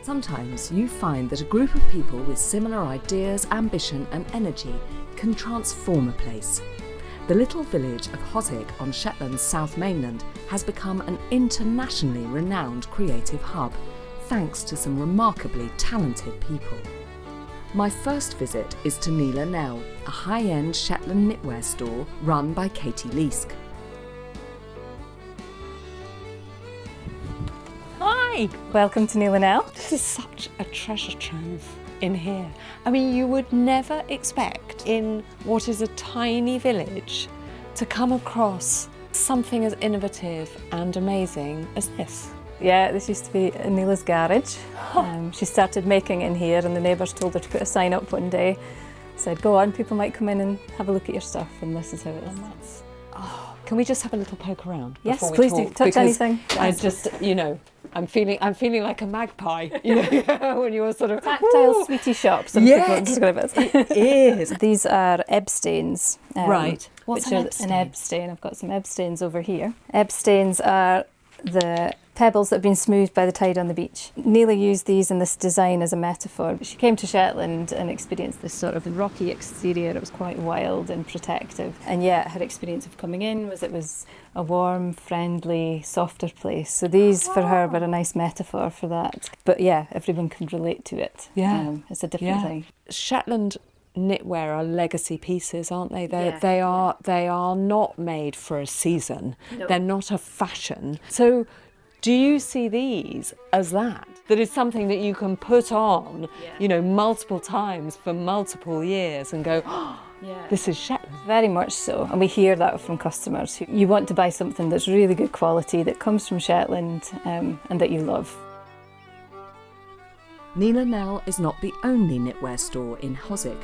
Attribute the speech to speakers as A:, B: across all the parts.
A: Sometimes you find that a group of people with similar ideas, ambition and energy can transform a place. The little village of Hoswick on Shetland's South Mainland has become an internationally renowned creative hub, thanks to some remarkably talented people. My first visit is to Niela Nell, a high-end Shetland knitwear store run by Katie Leask.
B: Hi! Welcome to Nielanell. This is such a treasure trove in here. I mean, you would never expect in what is a tiny village to come across something as innovative and amazing as this. Yeah, this used to be Niela's garage. She started making in here and the neighbours told her to put a sign up one day. Said, go on, people might come in and have a look at your stuff, and this is how it is. Can we just have a little poke around?
C: Yes,
B: before we
C: please
B: talk?
C: do. Touch
B: Because
C: anything.
B: I just, I'm feeling like a magpie, when you were sort of
C: Tactile sweetie shop, some people describe it.
B: It is.
C: These are ebb stains.
B: Right. What's
C: which
B: an
C: are
B: ebb stain?
C: An ebb stain. I've got some ebb stains over here. Ebb stains are the pebbles that have been smoothed by the tide on the beach. Niela used these in this design as a metaphor. She came to Shetland and experienced this sort of rocky exterior. It was quite wild and protective. And yet her experience of coming in was it was a warm, friendly, softer place. So these for her were a nice metaphor for that. But yeah, everyone can relate to it.
B: Yeah.
C: It's a different thing.
B: Shetland knitwear are legacy pieces, aren't they?
C: Yeah.
B: They are not made for a season.
C: No.
B: They're not a fashion. So do you see these as that? That is something that you can put on, multiple times for multiple years and go, this is Shetland.
C: Very much so, and we hear that from customers. You want to buy something that's really good quality, that comes from Shetland and that you love.
A: Nielanell is not the only knitwear store in Hoswick.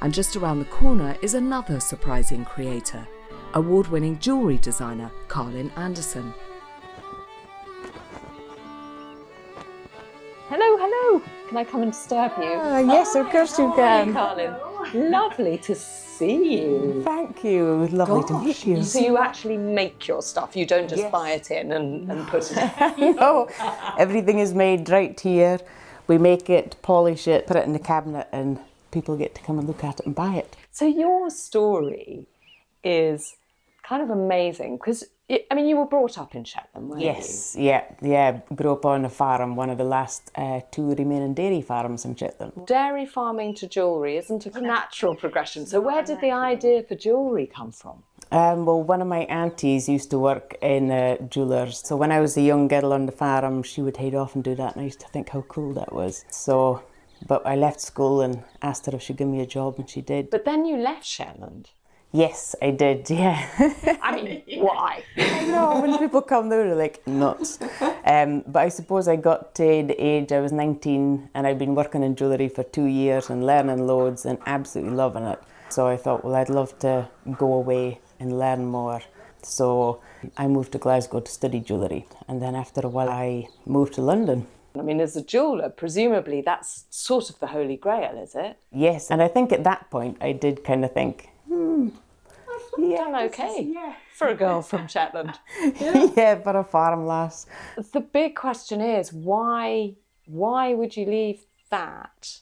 A: And just around the corner is another surprising creator, award-winning jewellery designer Carlin Anderson.
B: Hello. Can I come and disturb you?
D: Yes, of course you can.
B: Carlin. Lovely to see you.
D: Thank you. Lovely to meet you.
B: So you actually make your stuff. You don't just buy it in and put it in.
D: No, everything is made right here. We make it, polish it, put it in the cabinet, and people get to come and look at it and buy it.
B: So your story is kind of amazing because, you were brought up in Shetland, weren't you?
D: Yes, yeah. Grew up on a farm, one of the last two remaining dairy farms in Shetland.
B: Dairy farming to jewellery isn't a natural progression. So where did the idea for jewellery come from?
D: Well, one of my aunties used to work in jewellers. So when I was a young girl on the farm, she would head off and do that, and I used to think how cool that was. But I left school and asked her if she'd give me a job, and she did.
B: But then you left Shetland.
D: Yes, I did, yeah.
B: I mean, why?
D: I know, when people come there, they're like nuts. But I suppose I got to the age, I was 19, and I'd been working in jewellery for 2 years and learning loads and absolutely loving it. So I thought, well, I'd love to go away and learn more. So I moved to Glasgow to study jewellery. And then after a while, I moved to London.
B: I mean, as a jeweller, presumably that's sort of the holy grail, is it?
D: Yes, and I think at that point, I did kind of think,
B: done okay for a girl from Shetland.
D: Yeah, for a farm lass.
B: The big question is, why would you leave that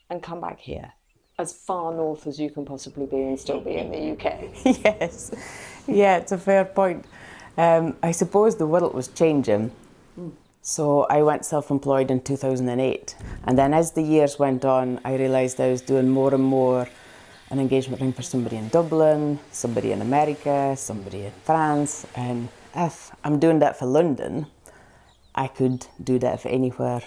B: and come back here? As far north as you can possibly be and still be in the UK.
D: Yes, yeah, it's a fair point. I suppose the world was changing. So I went self-employed in 2008. And then as the years went on, I realised I was doing more and more an engagement ring for somebody in Dublin, somebody in America, somebody in France. And if I'm doing that for London, I could do that for anywhere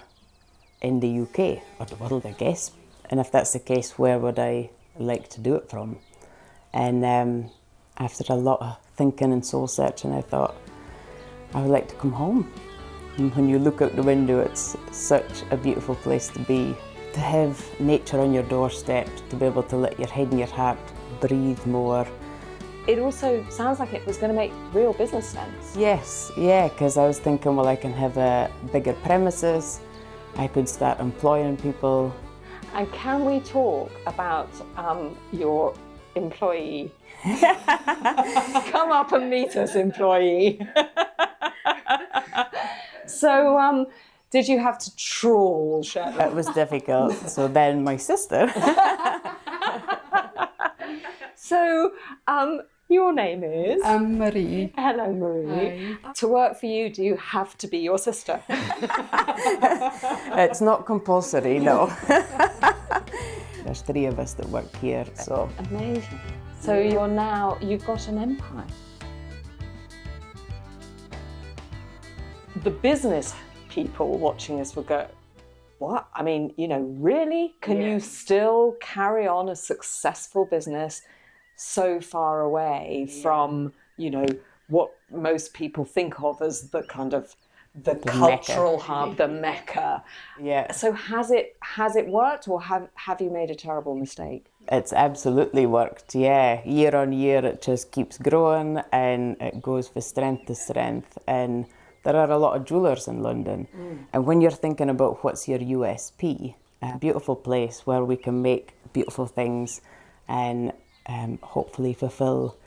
D: in the UK or the world, I guess. And if that's the case, where would I like to do it from? And after a lot of thinking and soul searching, I thought I would like to come home. And when you look out the window, it's such a beautiful place to be. To have nature on your doorstep, to be able to let your head and your heart breathe more.
B: It also sounds like it was going to make real business sense.
D: Yes, yeah, because I was thinking, well, I can have a bigger premises, I could start employing people.
B: And can we talk about your employee? Come up and meet us, employee. So Did you have to trawl Shetland?
D: It was difficult. So then my sister.
B: So, your name is?
C: I'm Marie.
B: Hello, Marie. Hi. To work for you, do you have to be your sister?
D: It's not compulsory, no. There's 3 of us that work here, so.
B: Amazing. So you've got an empire. The business people watching this will go, what? I mean, really? Can you still carry on a successful business so far away from, what most people think of as the kind of the cultural Mecca. Hub, the Mecca.
D: Yeah.
B: So has it worked, or have you made a terrible mistake?
D: It's absolutely worked, yeah. Year on year it just keeps growing and it goes from strength to strength, and there are a lot of jewellers in London. And when you're thinking about what's your USP, a beautiful place where we can make beautiful things and hopefully fulfill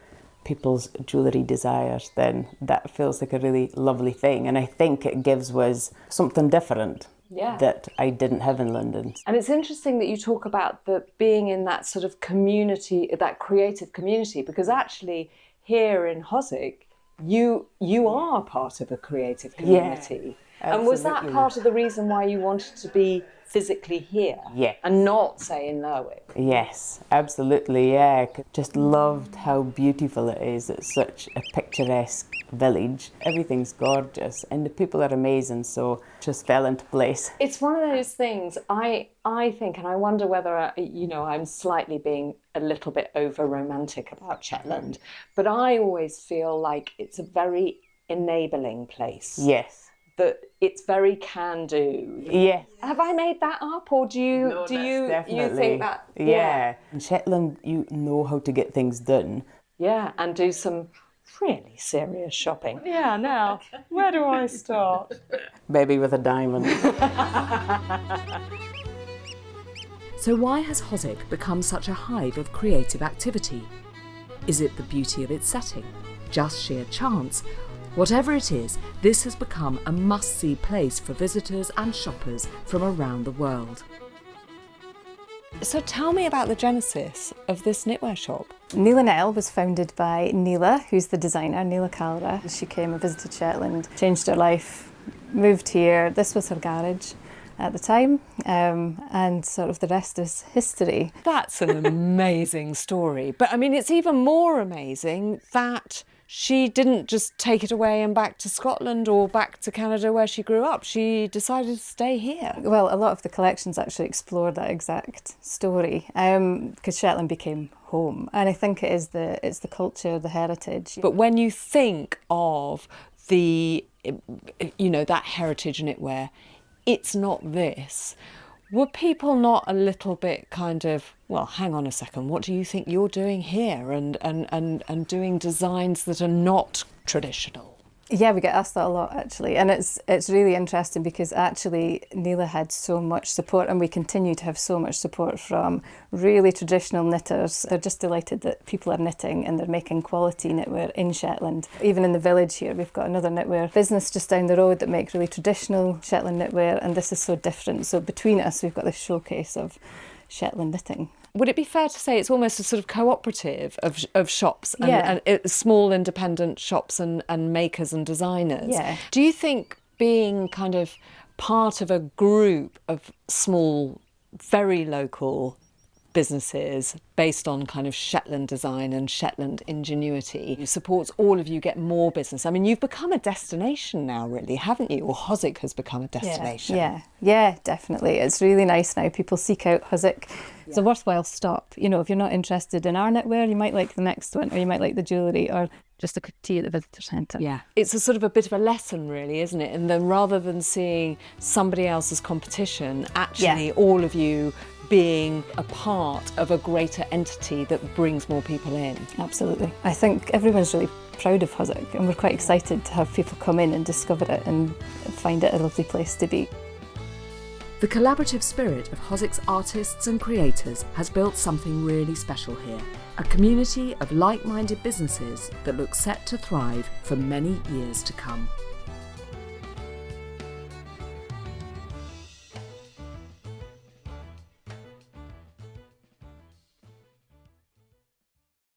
D: people's jewellery desires, then that feels like a really lovely thing. And I think it gives us something different that I didn't have in London.
B: And it's interesting that you talk about being in that sort of community, that creative community, because actually here in Hoswick, you are part of a creative community.
D: Yeah,
B: and was that part of the reason why you wanted to be physically here?
D: Yeah.
B: And not, say, in Lerwick?
D: Yes, absolutely, yeah. Just loved how beautiful it is. It's such a picturesque village. Everything's gorgeous and the people are amazing, so just fell into place.
B: It's one of those things I think, and I wonder whether, I'm slightly being a little bit over-romantic about Shetland, but I always feel like it's a very enabling place.
D: Yes.
B: That it's very can-do.
D: Yeah.
B: Have I made that up, or do you think that?
D: Yeah. In Shetland, you know how to get things done.
B: Yeah, and do some really serious shopping. Yeah, now, where do I start?
D: Maybe with a diamond.
A: So why has Hoswick become such a hive of creative activity? Is it the beauty of its setting? Just sheer chance? Whatever it is, this has become a must-see place for visitors and shoppers from around the world.
B: So tell me about the genesis of this knitwear shop.
C: Nielanell was founded by Niela, who's the designer, Niela Kalra. She came and visited Shetland, changed her life, moved here. This was her garage at the time, and sort of the rest is history.
B: That's an amazing story. But I mean, it's even more amazing that she didn't just take it away and back to Scotland or back to Canada where she grew up. She decided to stay here.
C: Well, a lot of the collections actually explore that exact story, because Shetland became home. And I think it's the culture, the heritage.
B: But when you think of that heritage knitwear, it's not this. Were people not a little bit kind of, well, hang on a second, what do you think you're doing here? And doing designs that are not traditional?
C: Yeah, we get asked that a lot actually, and it's really interesting because actually Niela had so much support, and we continue to have so much support from really traditional knitters. They're just delighted that people are knitting and they're making quality knitwear in Shetland. Even in the village here, we've got another knitwear business just down the road that make really traditional Shetland knitwear, and this is so different. So between us, we've got this showcase of Shetland knitting.
B: Would it be fair to say it's almost a sort of cooperative of shops and small independent shops and makers and designers?
C: Yeah.
B: Do you think being kind of part of a group of small, very local businesses based on kind of Shetland design and Shetland ingenuity supports all of you get more business? I mean, you've become a destination now, really, haven't you? Or Hoswick has become a destination.
C: Yeah, definitely. It's really nice now. People seek out Hoswick. It's a worthwhile stop. You know, if you're not interested in our knitwear, you might like the next one, or you might like the jewellery, or just a tea at the visitor centre.
B: Yeah. It's a sort of a bit of a lesson, really, isn't it? And then rather than seeing somebody else's competition, actually all of you being a part of a greater entity that brings more people in.
C: Absolutely. I think everyone's really proud of Hoswick, and we're quite excited to have people come in and discover it and find it a lovely place to be.
A: The collaborative spirit of Hoswick's artists and creators has built something really special here. A community of like-minded businesses that look set to thrive for many years to come.